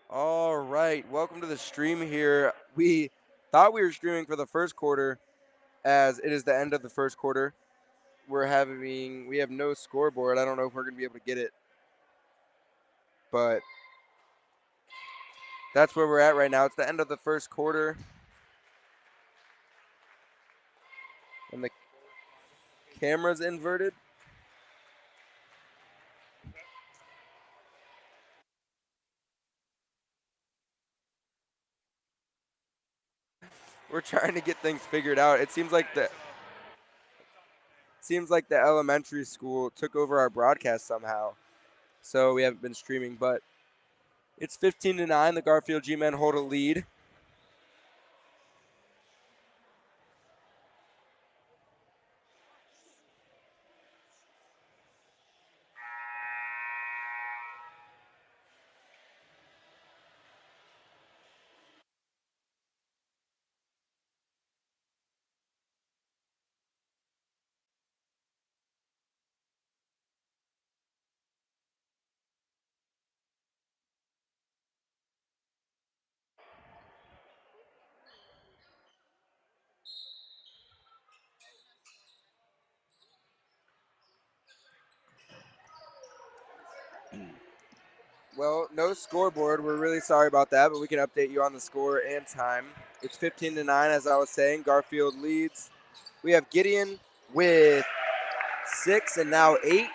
All right, welcome to the stream here. We thought we were streaming for the first quarter as it is the end of the first quarter. We have no scoreboard. I don't know if we're going to be able to get it, but that's where we're at right now. It's the end of the first quarter and the camera's inverted. We're trying to get things figured out. It seems like the elementary school took over our broadcast somehow. So we haven't been streaming, but it's 15-9. The Garfield G-Men hold a lead. Well, no scoreboard. We're really sorry about that, but we can update you on the score and time. It's 15-9, as I was saying. Garfield leads. We have Gideon with 6 and now 8.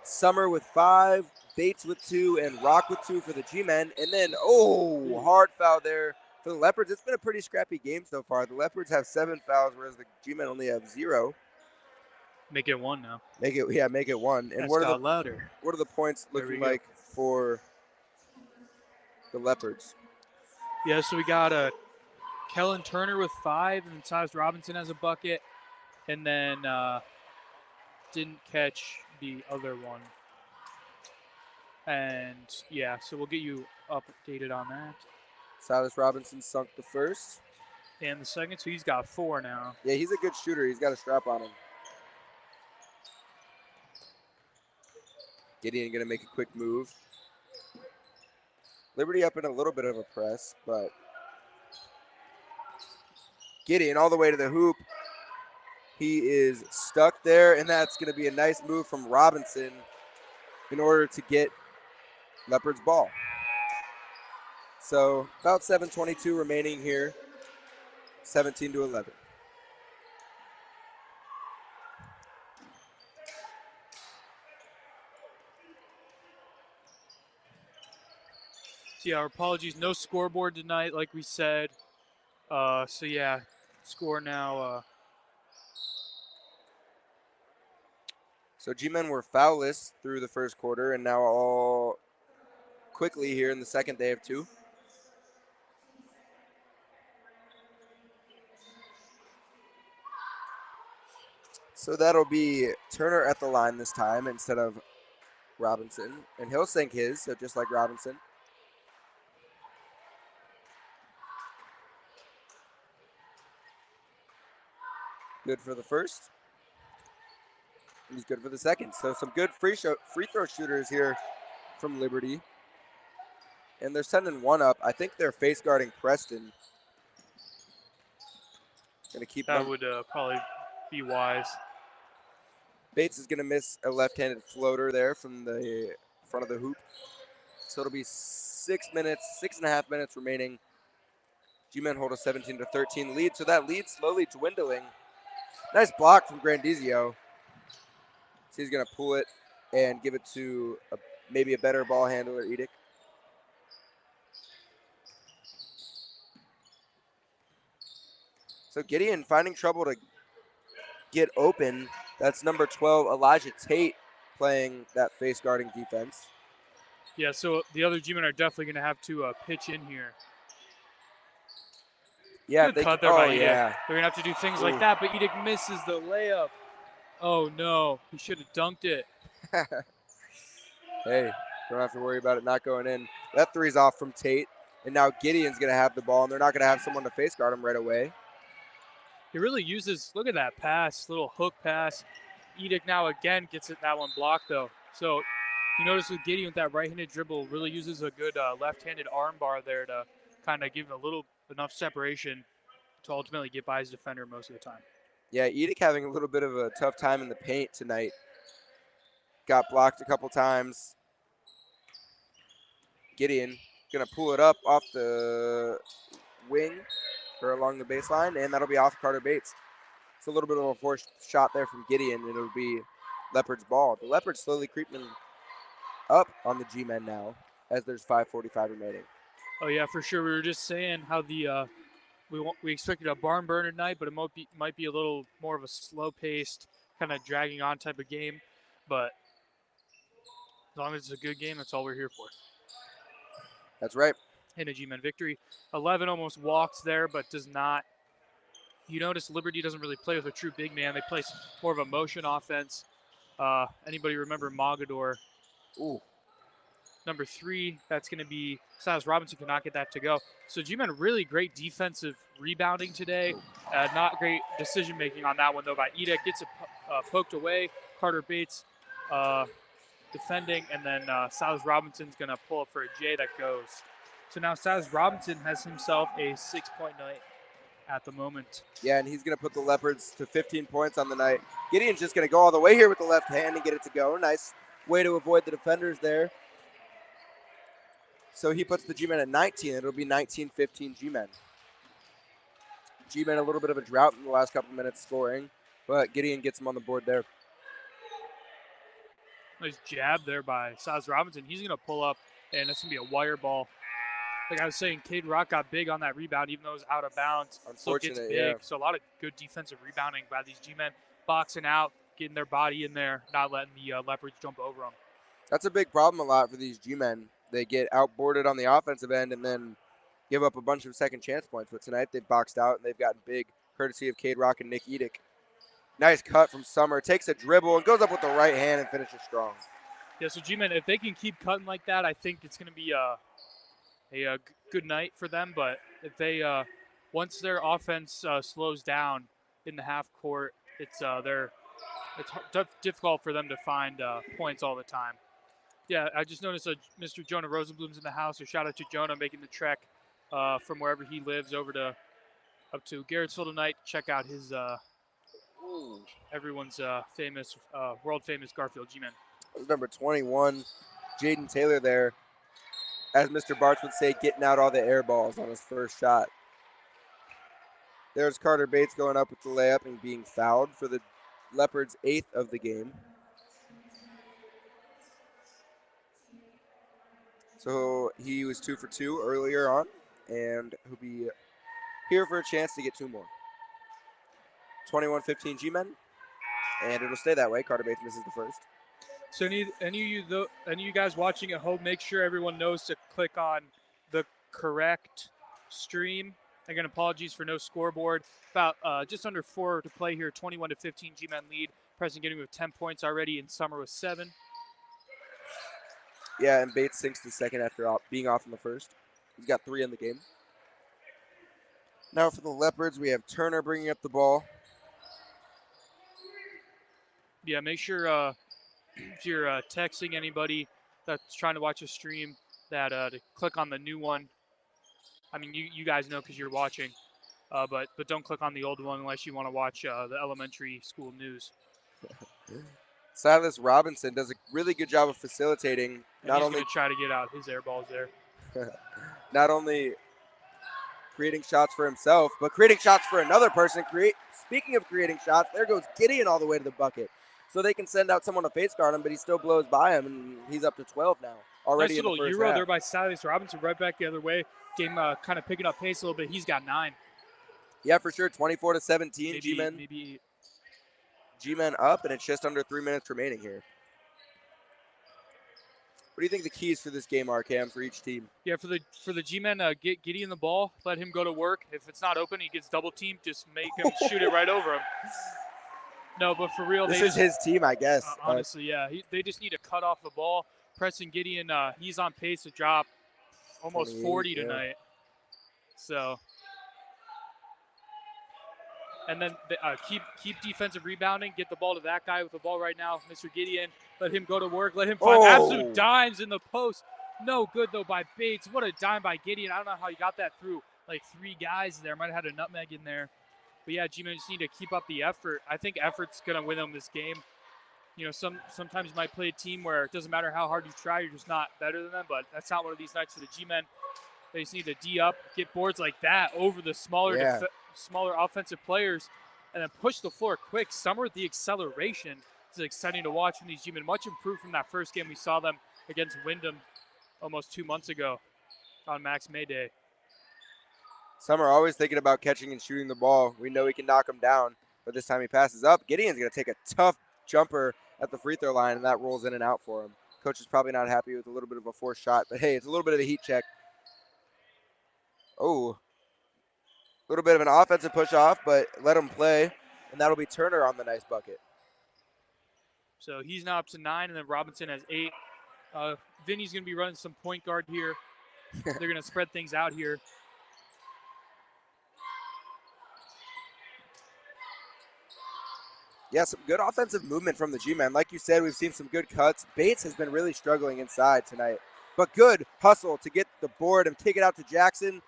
Summer with 5. Bates with 2 and Rock with 2 for the G-Men. And then, hard foul there for the Leopards. It's been a pretty scrappy game so far. The Leopards have 7 fouls, whereas the G-Men only have 0. Make it 1 now. Make it 1. And That's what got louder. are the points There we looking go. like for the Leopards? Yeah, so we got Kellen Turner with 5, and then Silas Robinson has a bucket, and then didn't catch the other one. And yeah, so we'll get you updated on that. Silas Robinson sunk the first. And the second, so he's got 4 now. Yeah, he's a good shooter. He's got a strap on him. Gideon going to make a quick move. Liberty up in a little bit of a press, but Gideon all the way to the hoop. He is stuck there, and that's going to be a nice move from Robinson in order to get Leopards ball. So about 7:22 remaining here, 17-11. So yeah, our apologies. No scoreboard tonight, like we said. So yeah, score now. So G-Men were foulless through the first quarter, and now all quickly here in the second they have 2. So that'll be Turner at the line this time instead of Robinson, and he'll sink his, so just like Robinson. Good for the first. He's good for the second. So some good free throw shooters here from Liberty. And they're sending one up. I think they're face guarding Preston. Gonna keep That would probably be wise. Bates is gonna miss a left-handed floater there from the front of the hoop. So it'll be 6.5 minutes remaining. G-Men hold a 17-13 lead. So that lead slowly dwindling. Nice block from Grandizio. So he's gonna pull it and give it to maybe a better ball handler, Edic. So Gideon finding trouble to get open. That's number 12, Elijah Tate, playing that face guarding defense. Yeah, so the other G-men are definitely going to have to pitch in here. Yeah, Good cut there by Edic. yeah. They're going to have to do things like that, but Edic misses the layup. Oh, no. He should have dunked it. Hey, don't have to worry about it not going in. That three's off from Tate, and now Gideon's going to have the ball, and they're not going to have someone to face guard him right away. He really uses, look at that pass, little hook pass. Edic now again gets it, that one blocked, though. So You notice with Gideon with that right-handed dribble, really uses a good left-handed arm bar there to kind of give enough separation to ultimately get by his defender most of the time. Yeah, Edic having a little bit of a tough time in the paint tonight. Got blocked a couple times. Gideon gonna pull it up off the wing or along the baseline, and that'll be off Carter Bates. It's a little bit of a forced shot there from Gideon, and it'll be Leopards ball. The Leopards slowly creeping up on the G-men now, as there's 5:45 remaining. Oh yeah, for sure. We were just saying how the we expected a barn burner tonight, but it might be a little more of a slow-paced, kind of dragging on type of game. But as long as it's a good game, that's all we're here for. That's right. And a G-men victory. 11 almost walks there, but does not. You notice Liberty doesn't really play with a true big man. They play more of a motion offense. Anybody remember Mogador? Ooh. Number 3, that's going to be Silas Robinson. Could not get that to go. So G-Men really great defensive rebounding today. Not great decision making on that one though by Edic. Gets it poked away. Carter Bates defending, and then Silas Robinson's going to pull up for a J that goes. So now Silas Robinson has himself a 6-point night at the moment. Yeah, and he's going to put the Leopards to 15 points on the night. Gideon's just going to go all the way here with the left hand and get it to go. Nice way to avoid the defenders there. So he puts the G-men at 19. It'll be 19-15 G-men. G-men a little bit of a drought in the last couple minutes scoring, but Gideon gets him on the board there. Nice jab there by Silas Robinson. He's going to pull up, and it's going to be a wire ball. Like I was saying, Cade Rock got big on that rebound, even though it was out of bounds. Still gets big. Yeah. So a lot of good defensive rebounding by these G-men, boxing out, getting their body in there, not letting the Leopards jump over them. That's a big problem a lot for these G-men. They get outboarded on the offensive end and then give up a bunch of second chance points. But tonight they've boxed out and they've gotten big, courtesy of Cade Rock and Nick Edic. Nice cut from Summer. Takes a dribble and goes up with the right hand and finishes strong. Yeah, so G-men, if they can keep cutting like that, I think it's going to be a good night for them. But if they once their offense slows down in the half court, it's difficult for them to find points all the time. Yeah, I just noticed Mr. Jonah Rosenblum's in the house. So shout out to Jonah making the trek from wherever he lives up to Garrettsville tonight. Check out his everyone's famous world famous Garfield G-men. Number 21, Jaden Taylor there, as Mr. Bartz would say, getting out all the air balls on his first shot. There's Carter Bates going up with the layup and being fouled for the Leopards' 8th of the game. So he was 2 for 2 earlier on, and he'll be here for a chance to get 2 more. 21-15 G-men, and it'll stay that way. Carter Bates misses the first. So any of you guys watching at home, make sure everyone knows to click on the correct stream. Again, apologies for no scoreboard. About just under 4 to play here. 21-15 G-men lead. Preston getting with 10 points already, and Summer with 7. Yeah, and Bates sinks the second after being off in the first. He's got 3 in the game. Now for the Leopards, we have Turner bringing up the ball. Yeah, make sure if you're texting anybody that's trying to watch a stream that to click on the new one. I mean, you guys know because you're watching, but don't click on the old one unless you want to watch the elementary school news. Silas Robinson does a really good job of facilitating. And he's going to try to get out his air balls there. Not only creating shots for himself, but creating shots for another person. Speaking of creating shots, there goes Gideon all the way to the bucket. So they can send out someone to face guard him, but he still blows by him, and he's up to 12 now. Already nice in the little first Euro half. there by Silas Robinson, right back the other way. Game kind of picking up pace a little bit. He's got 9. Yeah, for sure. 24-17. G-men up, and it's just under 3 minutes remaining here. What do you think the keys for this game are, Cam, for each team? Yeah, for the G-men, get Gideon the ball, let him go to work. If it's not open, he gets double teamed. Just make him shoot it right over him. No, but for real, this is his team, I guess. Honestly, yeah, they just need to cut off the ball. Preston Gideon, he's on pace to drop almost 40 tonight. So and then keep defensive rebounding. Get the ball to that guy with the ball right now, Mr. Gideon. Let him go to work. Let him find absolute dimes in the post. No good though by Bates. What a dime by Gideon. I don't know how he got that through like 3 guys there. Might have had a nutmeg in there. But yeah, G-Men just need to keep up the effort. I think effort's gonna win them this game. You know, sometimes you might play a team where it doesn't matter how hard you try, you're just not better than them. But that's not one of these nights for the G-Men. They just need to D up, get boards like that over the smaller offensive players, and then push the floor quick. Summer with the acceleration is exciting to watch from these G-Men. Much improved from that first game we saw them against Wyndham almost 2 months ago on Max May Day. Summer always thinking about catching and shooting the ball. We know he can knock him down, but this time he passes up. Gideon's going to take a tough jumper at the free throw line, and that rolls in and out for him. Coach is probably not happy with a little bit of a forced shot, but hey, it's a little bit of a heat check. Oh, a little bit of an offensive push off, but let him play, and that'll be Turner on the nice bucket. So he's now up to 9, and then Robinson has 8. Vinny's going to be running some point guard here. They're going to spread things out here. Yeah, some good offensive movement from the G-Men. Like you said, we've seen some good cuts. Bates has been really struggling inside tonight. But good hustle to get the board and kick it out to Jackson,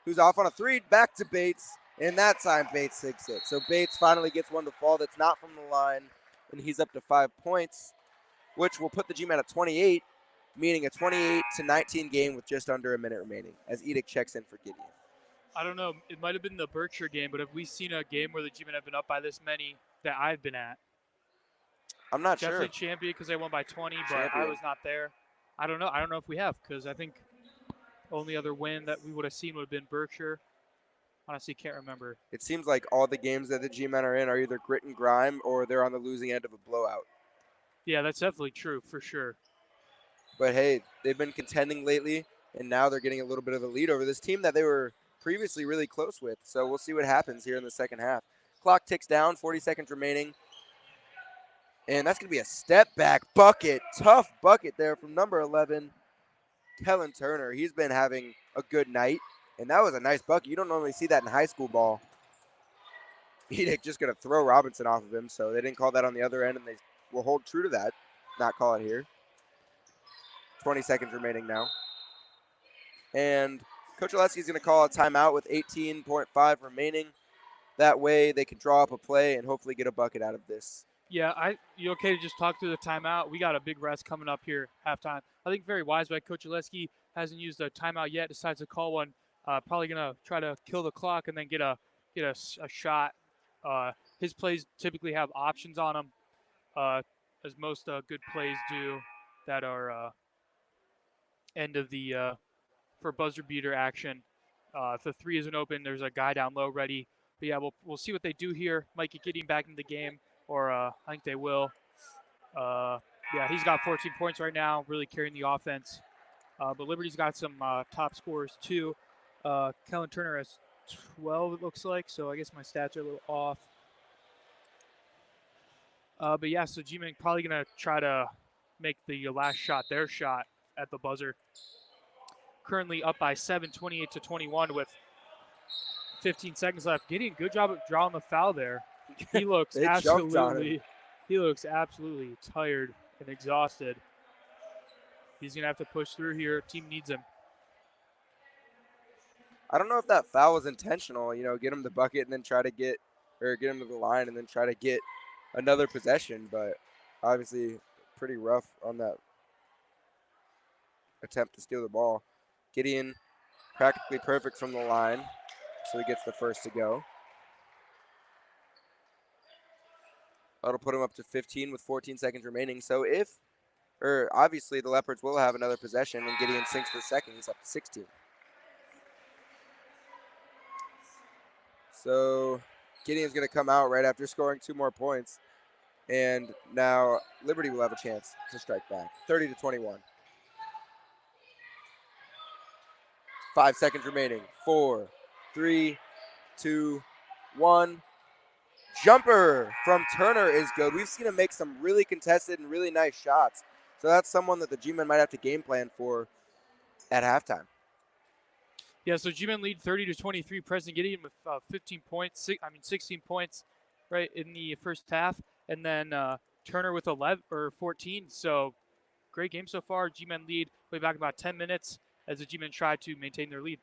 who's off on a 3, back to Bates, and that time Bates sinks it. So Bates finally gets one to fall that's not from the line, and he's up to 5 points, which will put the G-Men at 28, meaning a 28-19 game with just under a minute remaining, as Edic checks in for Gideon. I don't know. It might have been the Berkshire game, but have we seen a game where the G-Men have been up by this many that I've been at? I'm not Definitely sure. Champion because they won by 20, but I was not there. I don't know. I don't know if we have because I think only other win that we would have seen would have been Berkshire. Honestly, can't remember. It seems like all the games that the G-Men are in are either grit and grime or they're on the losing end of a blowout. Yeah, that's definitely true for sure. But hey, they've been contending lately, and now they're getting a little bit of a lead over this team that they were previously really close with. So we'll see what happens here in the second half. Clock ticks down, 40 seconds remaining. And that's going to be a step back bucket. Tough bucket there from number 11, Kellen Turner. He's been having a good night, and that was a nice bucket. You don't normally see that in high school ball. Edic just going to throw Robinson off of him, so they didn't call that on the other end, and they will hold true to that, not call it here. 20 seconds remaining now. And Coach Oleski's going to call a timeout with 18.5 remaining. That way they can draw up a play and hopefully get a bucket out of this. Yeah, you okay to just talk through the timeout? We got a big rest coming up here halftime. I think very wise by Coach Oleski. Hasn't used a timeout yet. Decides to call one. Probably gonna try to kill the clock and then get a shot. His plays typically have options on them, as most good plays do that are end of the for buzzer beater action. If the 3 isn't open, there's a guy down low ready. But yeah, we'll see what they do here. Might get getting back into the game. Or I think they will. Yeah, he's got 14 points right now, really carrying the offense. But Liberty's got some top scorers too. Kellen Turner has 12, it looks like, so I guess my stats are a little off. But yeah, so G-Man probably going to try to make the last shot, their shot at the buzzer. Currently up by 7, 28-21 with 15 seconds left. Getting a good job of drawing the foul there. He looks absolutely tired and exhausted. He's going to have to push through here. Team needs him. I don't know if that foul was intentional, get him the bucket and then get him to the line and then try to get another possession, but obviously pretty rough on that attempt to steal the ball. Gideon practically perfect from the line, so he gets the first to go. That'll put him up to 15 with 14 seconds remaining. So obviously the Leopards will have another possession and Gideon sinks the second. He's up to 16. So Gideon's going to come out right after scoring 2 more points. And now Liberty will have a chance to strike back. 30-21. 5 seconds remaining. 4, 3, 2, 1. Jumper from Turner is good. We've seen him make some really contested and really nice shots. So that's someone that the G-Men might have to game plan for at halftime. Yeah, so G-Men lead 30-23. President Gideon with 15 points. 16 points, right in the first half, and then Turner with 11 or 14. So great game so far. G-Men lead. Way back about 10 minutes as the G-Men try to maintain their lead.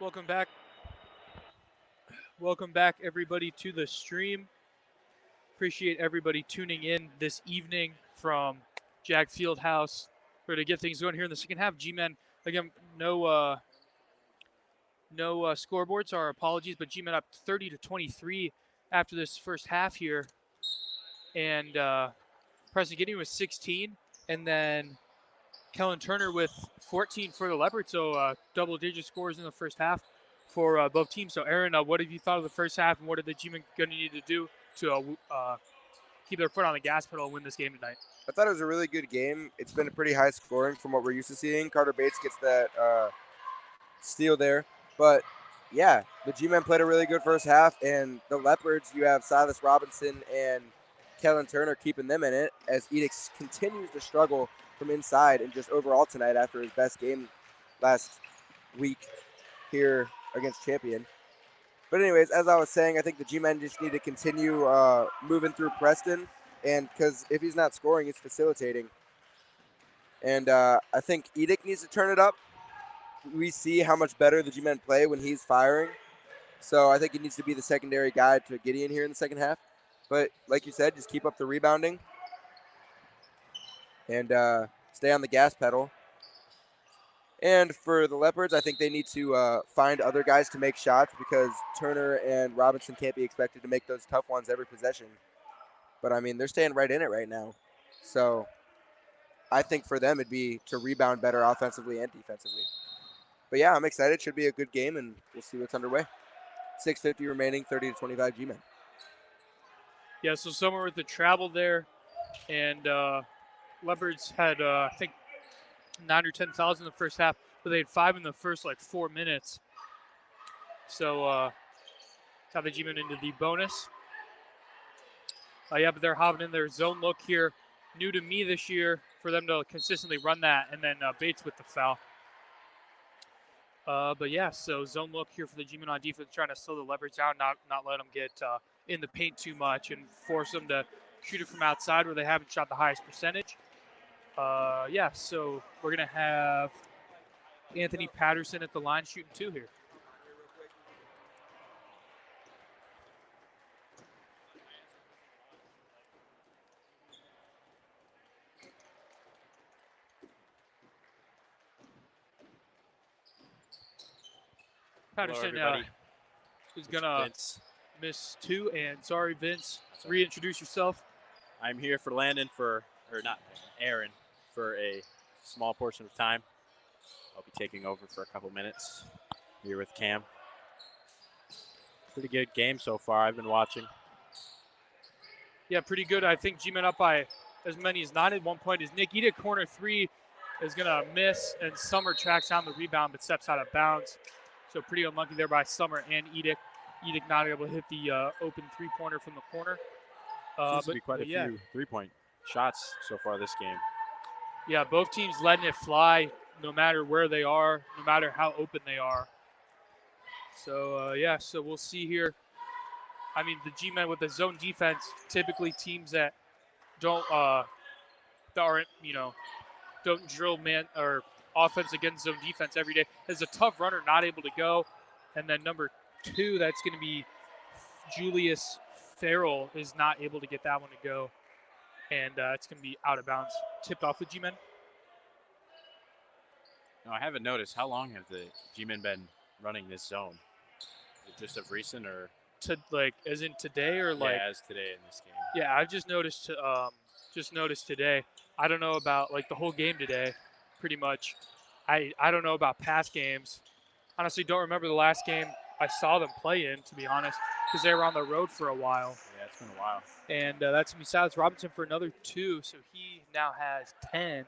Welcome back. Welcome back, everybody, to the stream. Appreciate everybody tuning in this evening from Jag Fieldhouse. We're to get things going here in the second half. G-Men, again, no scoreboards. Our apologies, but G-Men up 30-23 after this first half here, and Preston Gideon with 16, and then Kellen Turner with 14 for the Leopards. So double-digit scores in the first half for both teams. So Aaron, what have you thought of the first half, and what are the G-Men going to need to do to keep their foot on the gas pedal and win this game tonight? I thought it was a really good game. It's been a pretty high scoring from what we're used to seeing. Carter Bates gets that steal there. But yeah, the G-Men played a really good first half, and the Leopards, you have Silas Robinson and Kellen Turner keeping them in it as Edix continues to struggle from inside and just overall tonight after his best game last week here against Champion. But anyways, as I was saying, I think the G-Men just need to continue moving through Preston, and because if he's not scoring, he's facilitating. And I think Edic needs to turn it up. We see how much better the G-Men play when he's firing. So I think he needs to be the secondary guy to Gideon here in the second half. But like you said, just keep up the rebounding and stay on the gas pedal. And for the Leopards, I think they need to find other guys to make shots because Turner and Robinson can't be expected to make those tough ones every possession. But, I mean, they're staying right in it right now. So I think for them it'd be to rebound better offensively and defensively. But, yeah, I'm excited. Should be a good game, and we'll see what's underway. 6:50 remaining, 30-25 G-Men. Yeah, so somewhere with the travel there, and Leopards had, I think, 9 or 10 fouls in the first half, but they had 5 in the first, 4 minutes. So got the G-Men into the bonus. Yeah, but they're hopping in their zone look here. New to me this year for them to consistently run that, and then Bates with the foul. But yeah, so zone look here for the G-Men on defense, trying to slow the Leopards down, not let them get in the paint too much, and force them to shoot it from outside where they haven't shot the highest percentage. Yeah, so we're gonna have Anthony Patterson at the line shooting 2 here. Patterson is gonna miss 2, and sorry, Vince. Reintroduce yourself. I'm here for Landon or not Aaron, for a small portion of time. I'll be taking over for a couple minutes here with Cam. Pretty good game so far. I've been watching. Yeah, pretty good. I think G-Men up by as many as 9 at one point. As Nick Edic corner 3 is gonna miss, and Summer tracks down the rebound but steps out of bounds. So pretty unlucky there by Summer and Edic. Edic not able to hit the open 3-pointer from the corner. Seems to be quite a few 3-point shots so far this game. Yeah, both teams letting it fly no matter where they are, no matter how open they are. So, yeah, so we'll see here. I mean, the G-Men with the zone defense, typically teams that don't, that aren't, don't drill man or offense against zone defense every day. As a tough runner, not able to go. And then number 2, that's going to be Julius Farrell, is not able to get that one to go. And it's going to be out of bounds, tipped off the G-Men. No, I haven't noticed. How long have the G-Men been running this zone? Is it just of recent or? As in today or Yeah, as today in this game. Yeah, I've just noticed today. I don't know about the whole game today, pretty much. I don't know about past games. Honestly, don't remember the last game I saw them play in, to be honest, because they were on the road for a while. Yeah, it's been a while. And that's going to be Silas Robinson for another 2, so he now has 10.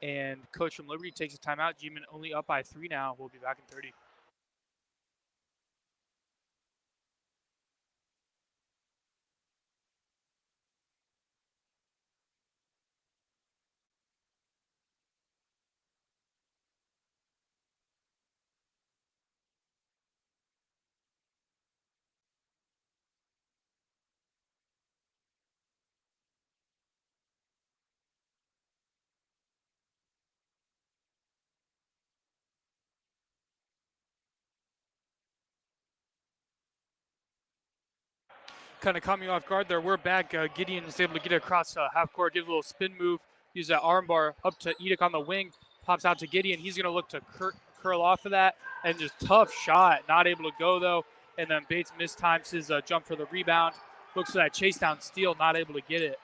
And coach from Liberty takes a timeout. G-Men only up by 3 now. We'll be back in 30. kind of caught me off guard there. We're back. Gideon is able to get it across half court, give a little spin move, use that arm bar up to Edic on the wing, pops out to Gideon. He's going to look to curl off of that, and just tough shot. Not able to go, though. And then Bates mistimes his jump for the rebound. Looks for that chase down steal, not able to get it.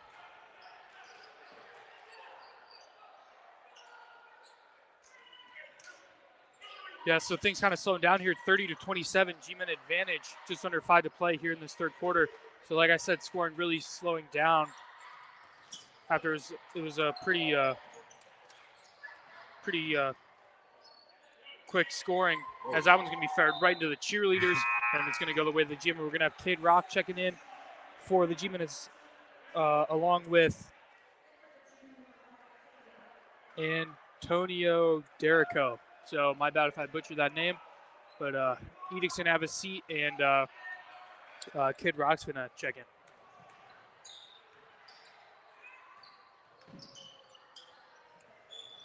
Yeah, so things kind of slowing down here. 30-27, G-Men advantage. Just under 5 to play here in this third quarter. So like I said, scoring really slowing down after it was a pretty quick scoring, as that one's going to be fired right into the cheerleaders, and it's going to go the way of the G-Men. We're going to have Kid Rock checking in for the G-Men along with Antonio Derrico. So my bad if I butchered that name, but Edic's going to have a seat, and Kid Rock's going to check in.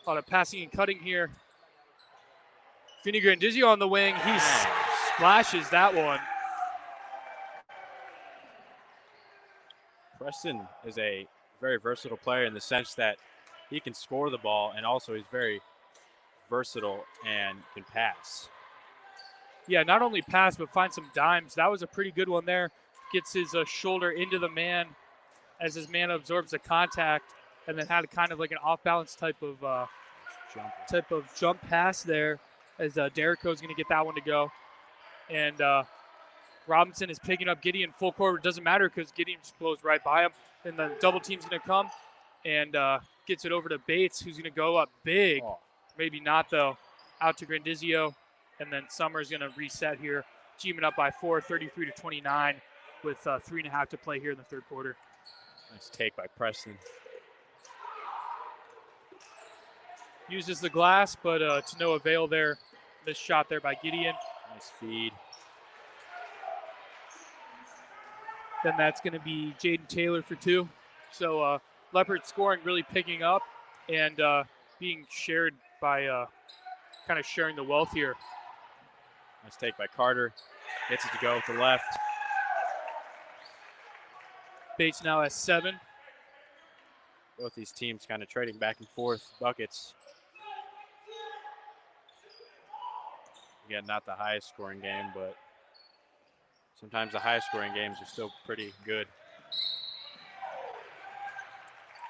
A lot of passing and cutting here. Vinny Grandizio on the wing. He splashes that one. Preston is a very versatile player in the sense that he can score the ball, and also he's very versatile and can pass. Yeah, not only pass, but find some dimes. That was a pretty good one there. Gets his shoulder into the man as his man absorbs the contact, and then had kind of like an off-balance type of jump pass there, as Derrico's going to get that one to go. And Robinson is picking up Gideon full court. It doesn't matter because Gideon just blows right by him. And then double team's going to come and gets it over to Bates, who's going to go up big. Oh. Maybe not, though. Out to Grandizio. And then Summer's going to reset here. G-Men up by 4, 33-29, with 3.5 to play here in the third quarter. Nice take by Preston. Uses the glass, but to no avail there. This shot there by Gideon. Nice feed. Then that's going to be Jaden Taylor for 2. So Leopards scoring really picking up and being shared by kind of sharing the wealth here. Nice take by Carter. Gets it to go with the left. Bates now has 7. Both these teams kind of trading back and forth buckets. Again, not the highest scoring game, but sometimes the highest scoring games are still pretty good.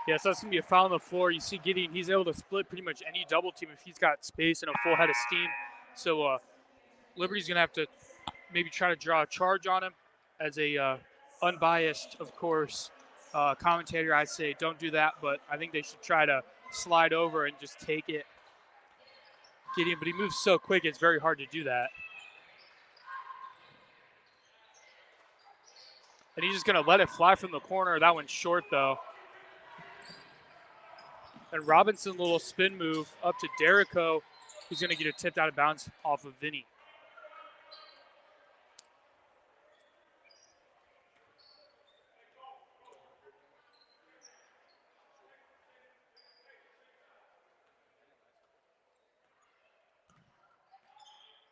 Yeah, so that's going to be a foul on the floor. You see Gideon, he's able to split pretty much any double team if he's got space and a full head of steam. So Liberty's going to have to maybe try to draw a charge on him. As a unbiased, of course, commentator, I'd say don't do that, but I think they should try to slide over and just take it. Gideon, but he moves so quick, it's very hard to do that. And he's just going to let it fly from the corner. That one's short, though. And Robinson, little spin move up to Derrico, who's going to get it tipped out of bounds off of Vinny.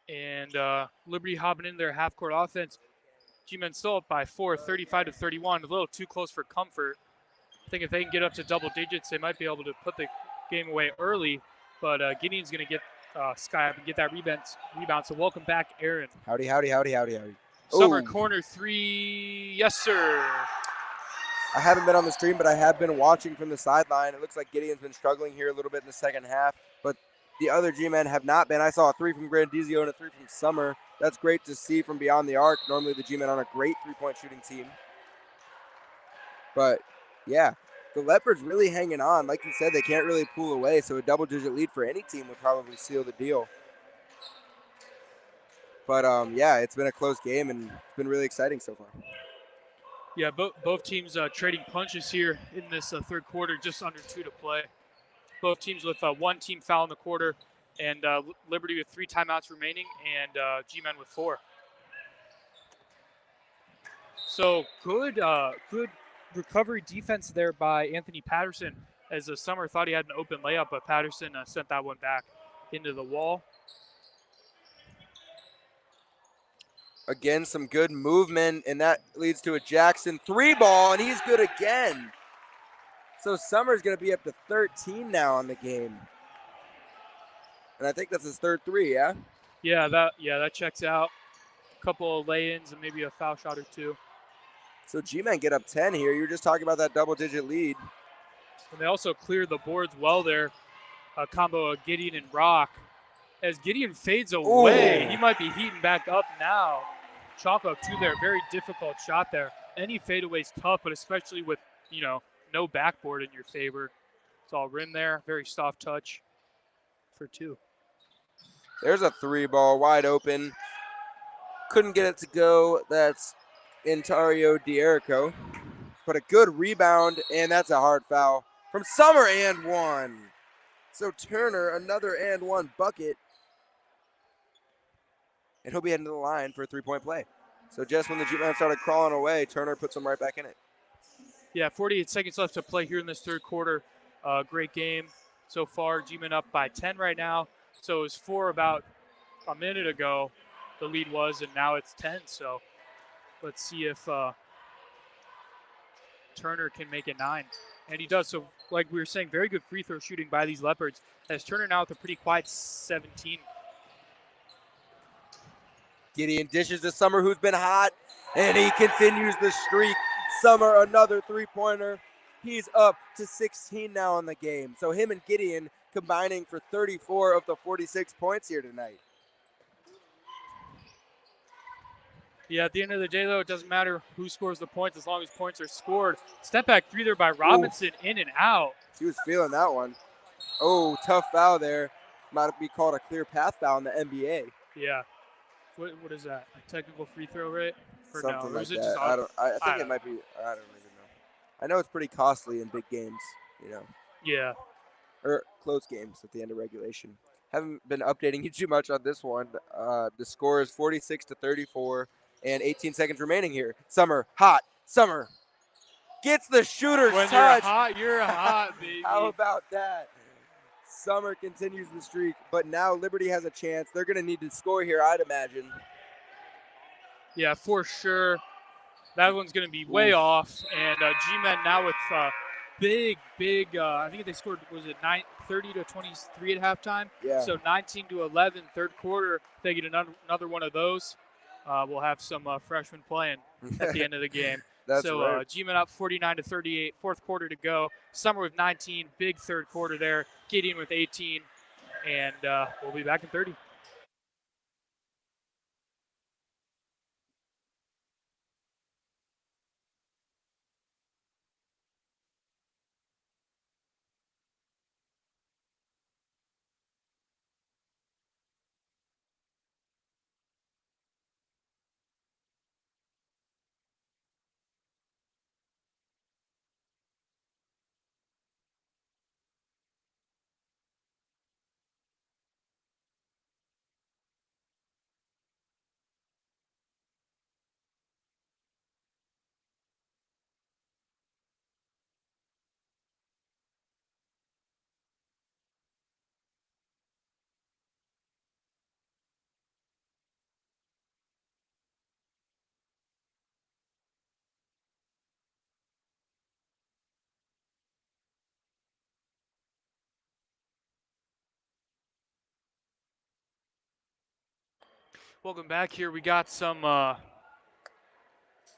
And Liberty hopping in their half-court offense. G-Men still up by 4, 35-31. A little too close for comfort. I think if they can get up to double digits, they might be able to put the game away early. But Gideon's going to get Sky up and get that rebound. So welcome back, Aaron. Howdy, howdy, howdy, howdy, howdy. Summer corner 3. Yes, sir. I haven't been on the stream, but I have been watching from the sideline. It looks like Gideon's been struggling here a little bit in the second half, but the other G-men have not been. I saw a 3 from Grandizio and a 3 from Summer. That's great to see from beyond the arc. Normally the G-men on a great three-point shooting team. But, yeah, the Leopards really hanging on. Like you said, they can't really pull away, so a double-digit lead for any team would probably seal the deal. But, yeah, it's been a close game, and it's been really exciting so far. Yeah, both teams trading punches here in this third quarter, just under 2 to play. Both teams with one team foul in the quarter, and Liberty with 3 timeouts remaining, and G-Men with 4. So good recovery defense there by Anthony Patterson, as the Summer thought he had an open layup, but Patterson sent that one back into the wall. Again, some good movement, and that leads to a Jackson 3-ball, and he's good again. So Summer's going to be up to 13 now on the game. And I think that's his third 3, yeah? Yeah, that checks out. A couple of lay-ins and maybe a foul shot or 2. So G-Men get up 10 here. You were just talking about that double-digit lead. And they also cleared the boards well there. A combo of Gideon and Rock. As Gideon fades away, Ooh. he might be heating back up now. Chalk up 2 there. Very difficult shot there. Any fadeaway's tough, but especially with, no backboard in your favor. It's all rim there. Very soft touch for 2. There's a 3-ball wide open. Couldn't get it to go. That's Intario D'Erico. But a good rebound, and that's a hard foul from Summer, and 1. So Turner, another and 1 bucket. And he'll be heading to the line for a 3-point play. So just when the G-Man started crawling away, Turner puts him right back in it. Yeah, 48 seconds left to play here in this third quarter. Great game so far. G-Men up by 10 right now. So it was 4 about a minute ago, the lead was, and now it's 10. So let's see if Turner can make it 9. And he does. So like we were saying, very good free throw shooting by these Leopards. As Turner now with a pretty quiet 17. Gideon dishes to Summer, who's been hot, and he continues the streak. Summer, another 3-pointer. He's up to 16 now in the game. So him and Gideon combining for 34 of the 46 points here tonight. Yeah, at the end of the day, though, it doesn't matter who scores the points as long as points are scored. Step back 3 there by Robinson, in and out. He was feeling that one. Oh, tough foul there. Might be called a clear path foul in the NBA. Yeah. What is that? A technical free throw, right? Or Something no? Or like is it that. just I think it might be. I don't even know. I know it's pretty costly in big games, Yeah. or close games at the end of regulation. Haven't been updating you too much on this one. The score is 46 to 34, and 18 seconds remaining here. Summer, hot. Summer gets the shooter's When touch. you're hot, baby. How about that? Summer continues the streak, but now Liberty has a chance. They're going to need to score here, I'd imagine. Yeah, for sure. That one's going to be way off. And G-Men now with big, I think they scored, was it 30 to 23 at halftime? Yeah. So 19 to 11, third quarter. If they get another one of those, we'll have some freshmen playing at the end of the game. That's so right. G-Men up 49 to 38, fourth quarter to go. Summer with 19, big third quarter there. Gideon with 18, and we'll be back in 30. Welcome back here. We got some, I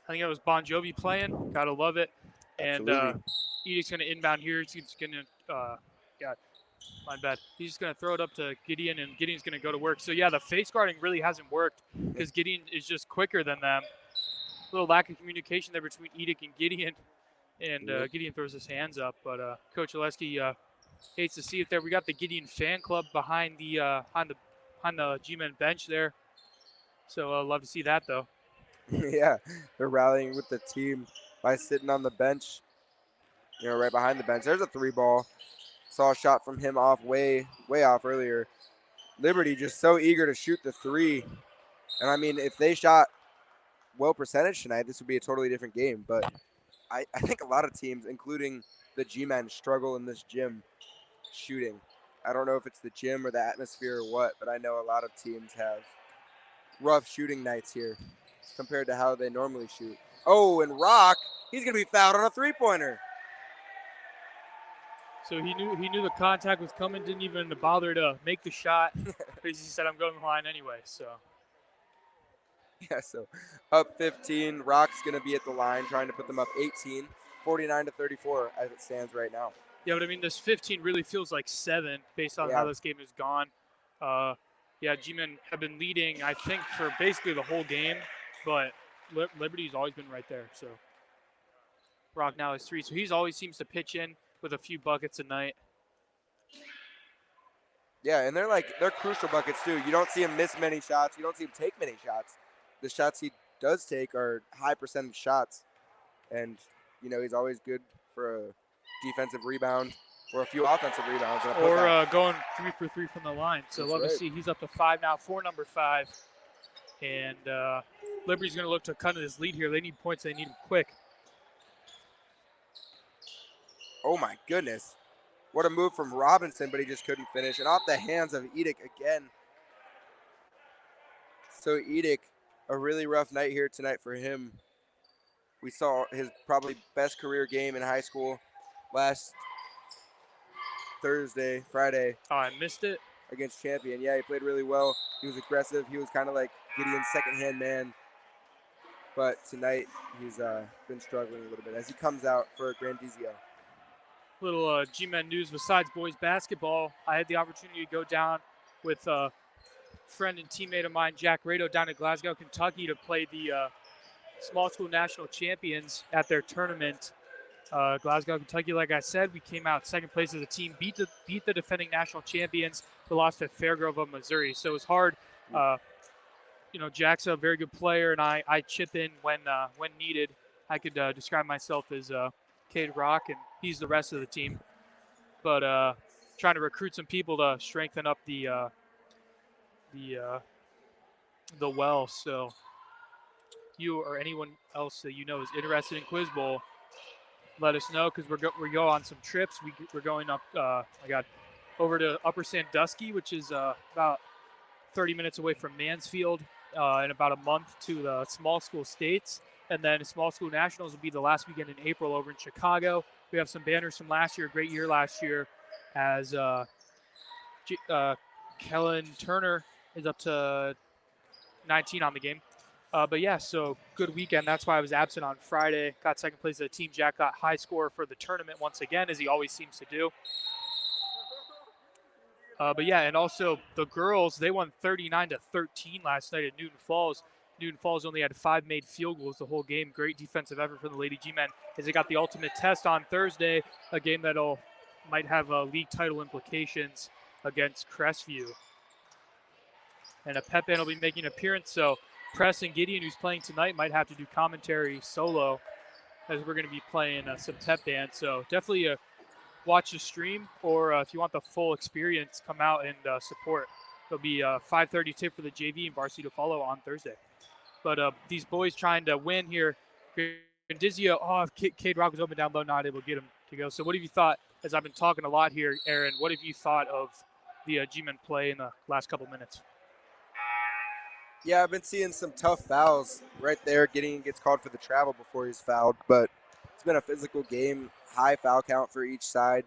think it was Bon Jovi playing. Gotta love it. Absolutely. And Edic's going to inbound here. He's going to, God, my bad. He's just going to throw it up to Gideon, and Gideon's going to go to work. So, yeah, the face guarding really hasn't worked because Gideon is just quicker than them. A little lack of communication there between Edic and Gideon. And Gideon throws his hands up. But Coach Oleski hates to see it there. We got the Gideon fan club behind the G-Men bench there. So I'd love to see that, though. Yeah, they're rallying with the team by sitting on the bench, right behind the bench. There's a 3-ball. Saw a shot from him off way off earlier. Liberty just so eager to shoot the 3. And I mean, if they shot well percentage tonight, this would be a totally different game. But I think a lot of teams, including the G-Men, struggle in this gym shooting. I don't know if it's the gym or the atmosphere or what, but I know a lot of teams have rough shooting nights here compared to how they normally shoot. Oh, and Rock, he's going to be fouled on a three-pointer. So he knew the contact was coming, didn't even bother to make the shot. He said, I'm going to the line anyway. So Yeah, so up 15. Rock's going to be at the line trying to put them up 18, 49-34 as it stands right now. yeah, but I mean, this 15 really feels like 7 based on how Yeah. this game has gone. Yeah, G-Men have been leading, I think, for basically the whole game, but Liberty's always been right there. So Rock now has 3, so he's always seems to pitch in with a few buckets a night. Yeah, and they're crucial buckets too. You don't see him miss many shots. You don't see him take many shots. The shots he does take are high percentage shots, and he's always good for a defensive rebound or a few offensive rebounds. And a Or putback. going 3 for 3 from the line. So That's love to right. see he's up to 5 now for number 5. And Liberty's going to look to cut this lead here. They need points. They need them quick. Oh my goodness. What a move from Robinson, but he just couldn't finish. And off the hands of Edick again. So Edick, a really rough night here tonight for him. We saw his probably best career game in high school last Friday Oh, I missed it. against Champion. Yeah, he played really well. He was aggressive. He was kind of like Gideon's second-hand man. But tonight he's been struggling a little bit as he comes out for Grandizio. Little G-Men news besides boys basketball. I had the opportunity to go down with a friend and teammate of mine, Jack Rado, down in Glasgow, Kentucky to play the small school national champions at their tournament. Glasgow, Kentucky, like I said, we came out second place as a team, beat the defending national champions, but lost at Fairgrove of Missouri. So it was hard. Jack's a very good player, and I chip in when needed. I could describe myself as Cade Rock, and he's the rest of the team. But trying to recruit some people to strengthen up the well. So you or anyone else that you know is interested in Quiz Bowl, let us know because we go on some trips. We're going up. Over to Upper Sandusky, which is about 30 minutes away from Mansfield, in about a month to the small school states. And then small school nationals will be the last weekend in April over in Chicago. We have some banners from last year, great year last year, as Kellen Turner is up to 19 on the game. But yeah, so good weekend. That's why I was absent on Friday. Got second place as a team. Jack got high score for the tournament once again, as he always seems to do. But yeah, and also the girls, they won 39-13 last night at Newton Falls. Newton Falls only had 5 made field goals the whole game. Great defensive effort from the Lady G-Men as they got the ultimate test on Thursday, a game that might have league title implications against Crestview. And a pep band will be making an appearance, so Preston Gideon, who's playing tonight, might have to do commentary solo as we're going to be playing some pep band. So definitely watch the stream, or if you want the full experience, come out and support. There'll be a 5:30 tip for the JV and Varsity to follow on Thursday. But these boys trying to win here. Grandizio, Cade Rock was open down low, not able to get him to go. So what have you thought, as I've been talking a lot here, Aaron, what have you thought of the G-Men play in the last couple minutes? Yeah, I've been seeing some tough fouls right there. Gideon gets called for the travel before he's fouled, but it's been a physical game, high foul count for each side.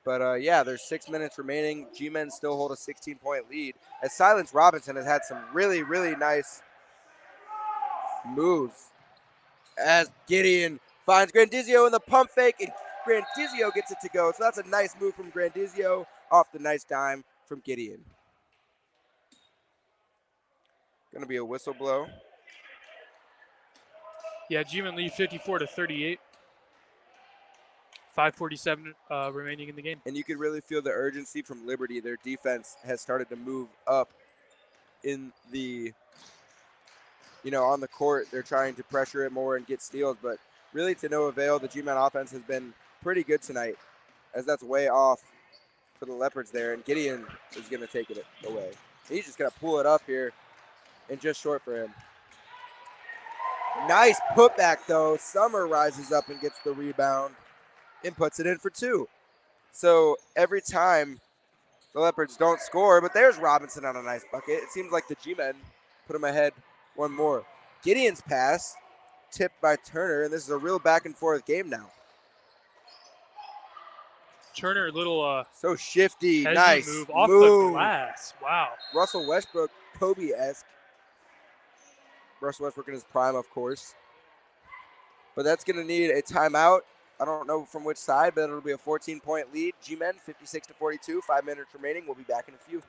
But yeah, there's 6 minutes remaining. G-Men still hold a 16-point lead. As Silence Robinson has had some really, really nice moves. As Gideon finds Grandizio in the pump fake, and Grandizio gets it to go. So that's a nice move from Grandizio off the nice dime from Gideon. Going to be a whistle blow. Yeah, G-Men lead 54-38. 5:47 remaining in the game. And you could really feel the urgency from Liberty. Their defense has started to move up in the, on the court. They're trying to pressure it more and get steals, but really to no avail. The G-Men offense has been pretty good tonight, as that's way off for the Leopards there. And Gideon is going to take it away. He's just going to pull it up here and just short for him. Nice putback, though. Summer rises up and gets the rebound and puts it in for 2. So every time the Leopards don't score, but there's Robinson on a nice bucket. It seems like the G-Men put them ahead one more. Gideon's pass tipped by Turner, and this is a real back and forth game now. Turner, little So shifty, hezzy nice move off the glass. Wow. Russell Westbrook, Kobe-esque. Russell Westbrook in his prime, of course. But that's going to need a timeout. I don't know from which side, but it'll be a 14-point lead. G-Men 56-42, 5 minutes remaining. We'll be back in a few.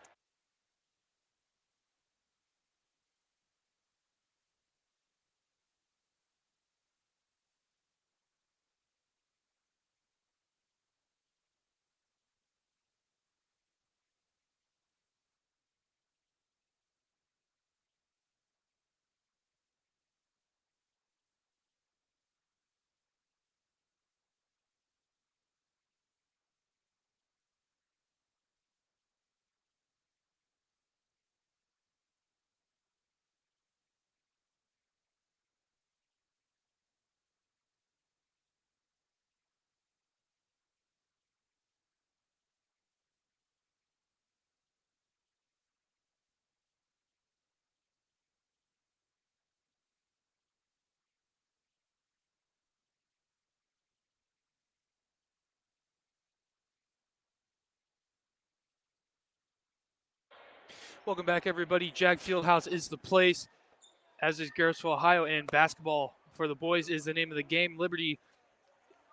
Welcome back, everybody. Jag Fieldhouse is the place, as is Garrettsville, Ohio, and basketball for the boys is the name of the game. Liberty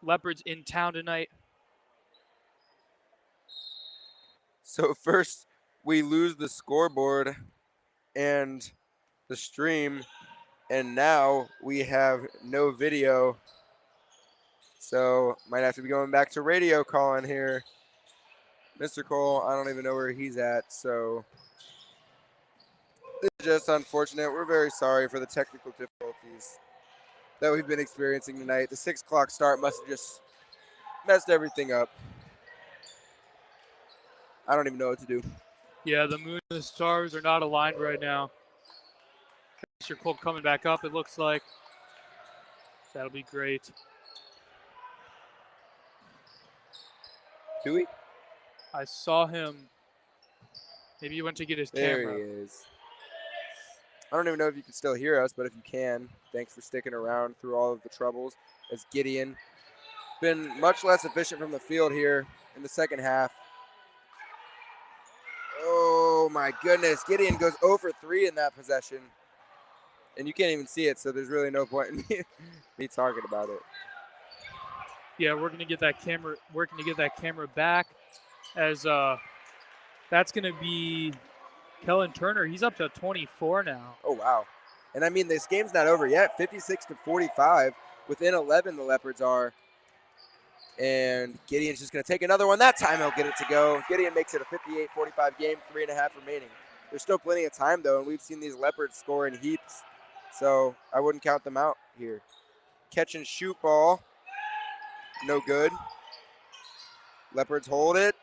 Leopards in town tonight. So first, we lose the scoreboard and the stream, and now we have no video. So might have to be going back to radio calling here. Mr. Cole, I don't even know where he's at, so this is just unfortunate. We're very sorry for the technical difficulties that we've been experiencing tonight. The 6 o'clock start must have just messed everything up. I don't even know what to do. Yeah, the moon and the stars are not aligned right now. Mr. Cole coming back up, it looks like. That'll be great. Do we? I saw him. Maybe he went to get his There camera. he is. I don't even know if you can still hear us, but if you can, thanks for sticking around through all of the troubles. As Gideon been much less efficient from the field here in the second half. Oh my goodness, Gideon goes 0 for 3 in that possession. And you can't even see it, so there's really no point in me talking about it. Yeah, we're gonna get that camera. Working to get that camera back, as that's gonna be Kellen Turner. He's up to 24 now. Oh wow. And I mean, this game's not over yet. 56-45. Within 11, the Leopards are. And Gideon's just going to take another one. That time he'll get it to go. Gideon makes it a 58-45 game, 3.5 remaining. There's still plenty of time, though, and we've seen these Leopards score in heaps. So I wouldn't count them out here. Catch and shoot ball. No good. Leopards hold it.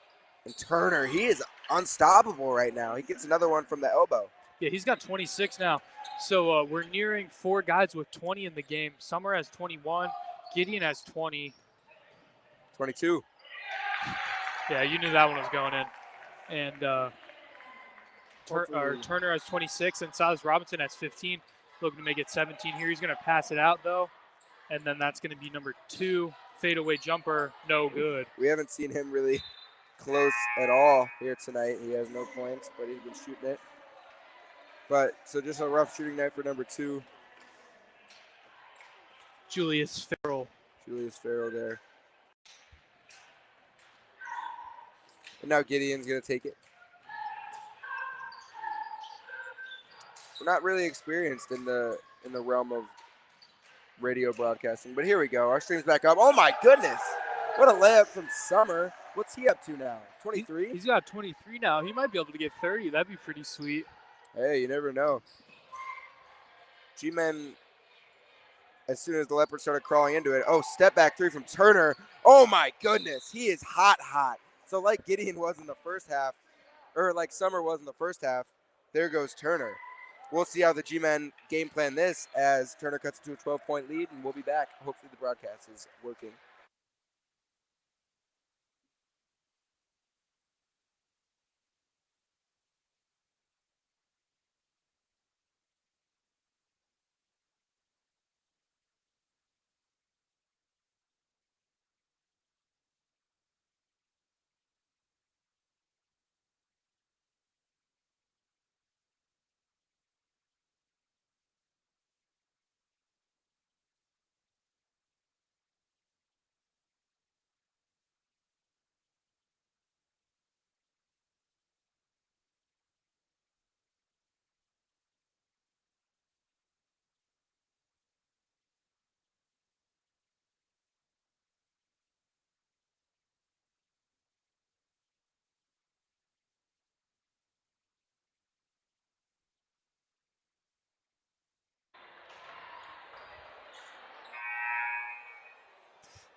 And Turner, he is unstoppable right now. He gets another one from the elbow. Yeah, he's got 26 now. So we're nearing 4 guys with 20 in the game. Summer has 21. Gideon has 20. 22. Yeah, you knew that one was going in. And Turner has 26, and Silas Robinson has 15. Looking to make it 17 here. He's going to pass it out, though. And then that's going to be number 2. Fadeaway jumper, no good. We haven't seen him really close at all here tonight. He has no points, but he's been shooting it. But so just a rough shooting night for number 2. Julius Farrell. Julius Farrell there. And now Gideon's going to take it. We're not really experienced in the realm of radio broadcasting, but here we go. Our stream's back up. Oh my goodness! What a layup from Summer. What's he up to now? 23? He's got 23 now. He might be able to get 30. That'd be pretty sweet. Hey, you never know. G-Men, as soon as the Leopards started crawling into it. Oh, step back 3 from Turner. Oh my goodness, he is hot. So like Gideon was in the first half, or like Summer was in the first half, there goes Turner. We'll see how the G-Men game plan this as Turner cuts to a 12-point lead, and we'll be back. Hopefully the broadcast is working.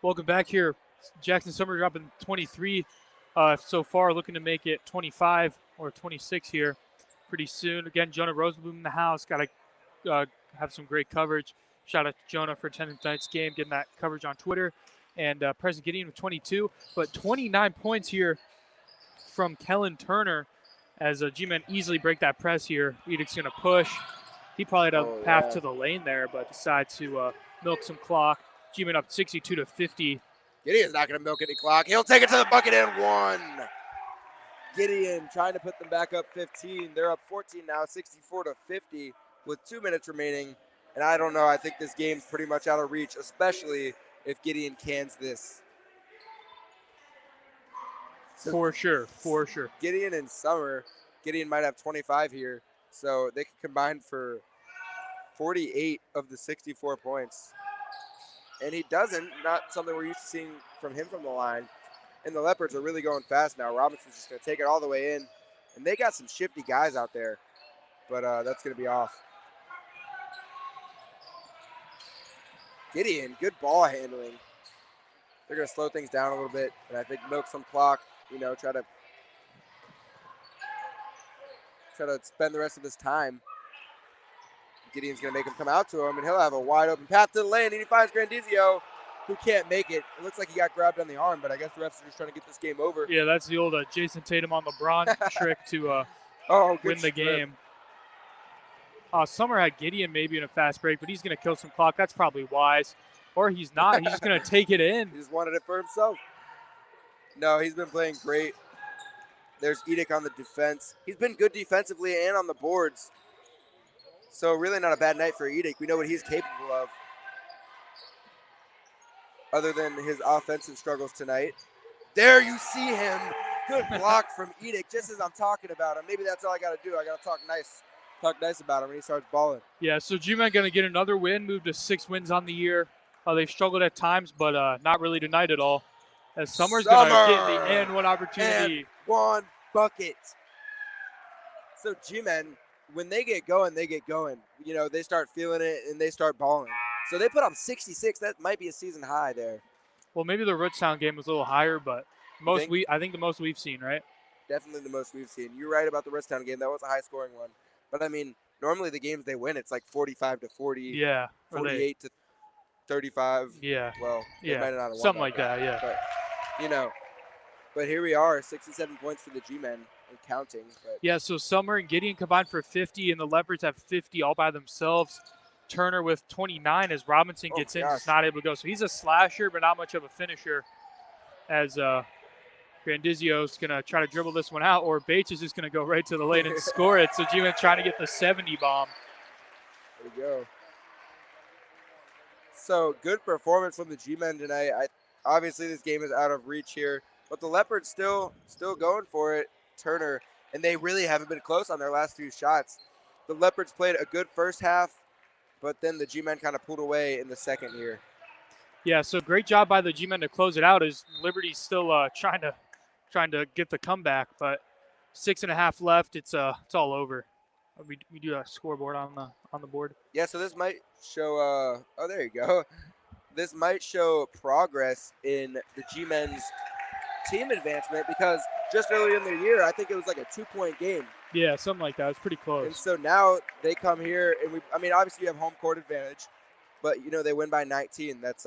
Welcome back here. Jackson Summer dropping 23 so far, looking to make it 25 or 26 here pretty soon. Again, Jonah Rosenblum in the house. Got to have some great coverage. Shout out to Jonah for attending tonight's game, getting that coverage on Twitter. And President Gideon with 22, but 29 points here from Kellen Turner as G-Men easily break that press here. Edic's going to push. He probably had a path to the lane there, but decides to milk some clock. G-Men up 62 to 50. Gideon's not going to milk any clock. He'll take it to the bucket and one. Gideon trying to put them back up 15. They're up 14 now, 64 to 50 with 2 minutes remaining. And I don't know. I think this game's pretty much out of reach, especially if Gideon cans this. So for sure. Gideon and Summer. Gideon might have 25 here, so they can combine for 48 of the 64 points. And he doesn't, not something we're used to seeing from him from the line. And the Leopards are really going fast now. Robinson's just going to take it all the way in. And they got some shifty guys out there, but that's going to be off. Gideon, good ball handling. They're going to slow things down a little bit, and I think milk some clock, try to spend the rest of his time. Gideon's going to make him come out to him, and he'll have a wide open path to the lane, and he finds Grandizio, who can't make it. It looks like he got grabbed on the arm, but I guess the refs are just trying to get this game over. Yeah, that's the old Jason Tatum on LeBron trick to win the game. Summer had Gideon maybe in a fast break, but he's going to kill some clock. That's probably wise. Or he's not. He's just going to take it in. He just wanted it for himself. No, he's been playing great. There's Edic on the defense. He's been good defensively and on the boards. So really not a bad night for Edic. We know what he's capable of. Other than his offensive struggles tonight. There you see him. Good block from Edic, just as I'm talking about him. Maybe that's all I got to do. I got to talk nice about him when he starts balling. Yeah, so G-Men going to get another win, move to 6 wins on the year. They've struggled at times, but not really tonight at all. As Summer's going to get the and one opportunity. And one bucket. So G-Men, when they get going, they get going. They start feeling it, and they start balling. So they put up 66. That might be a season high there. Well, maybe the Rootstown game was a little higher, but I think the most we've seen, right? Definitely the most we've seen. You're right about the Rootstown game. That was a high-scoring one. But, normally the games they win, it's like 45 to 40. Yeah. 48 to 35. Yeah. Well, yeah. Might not have something like that, yeah. But, but here we are, 67 points for the G-Men and counting. But. Yeah, so Summer and Gideon combined for 50, and the Leopards have 50 all by themselves. Turner with 29 as Robinson gets in, just not able to go. So he's a slasher, but not much of a finisher as Grandizio's going to try to dribble this one out, or Bates is just going to go right to the lane and score it. So G-Men trying to get the 70 bomb. There we go. So good performance from the G-Men tonight. Obviously this game is out of reach here, but the Leopards still going for it, Turner, and they really haven't been close on their last few shots. The Leopards played a good first half, but then the G-Men kind of pulled away in the second here. Yeah, so great job by the G-Men to close it out as Liberty's still trying to get the comeback, but 6.5 left. It's all over. We do a scoreboard on the board. Yeah, so this might show. Oh, there you go. This might show progress in the G-Men's team advancement because just earlier in the year, I think it was like a 2-point game. Yeah, something like that. It's pretty close. And so now they come here, and obviously you have home court advantage, but they win by 19. That's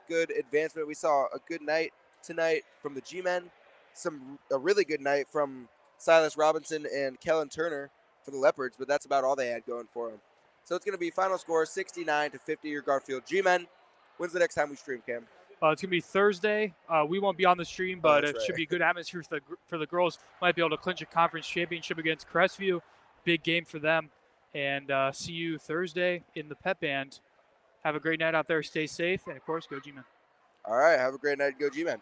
good advancement. We saw a good night tonight from the G-Men. A really good night from Silas Robinson and Kellen Turner for the Leopards, but that's about all they had going for them. So it's going to be final score 69 to 50. Your Garfield G-Men. When's the next time we stream, Cam? It's going to be Thursday. We won't be on the stream, but it right. should be a good atmosphere for the girls. Might be able to clinch a conference championship against Crestview. Big game for them. And see you Thursday in the pep band. Have a great night out there. Stay safe. And, of course, go G-Men. All right. Have a great night. Go G-Men.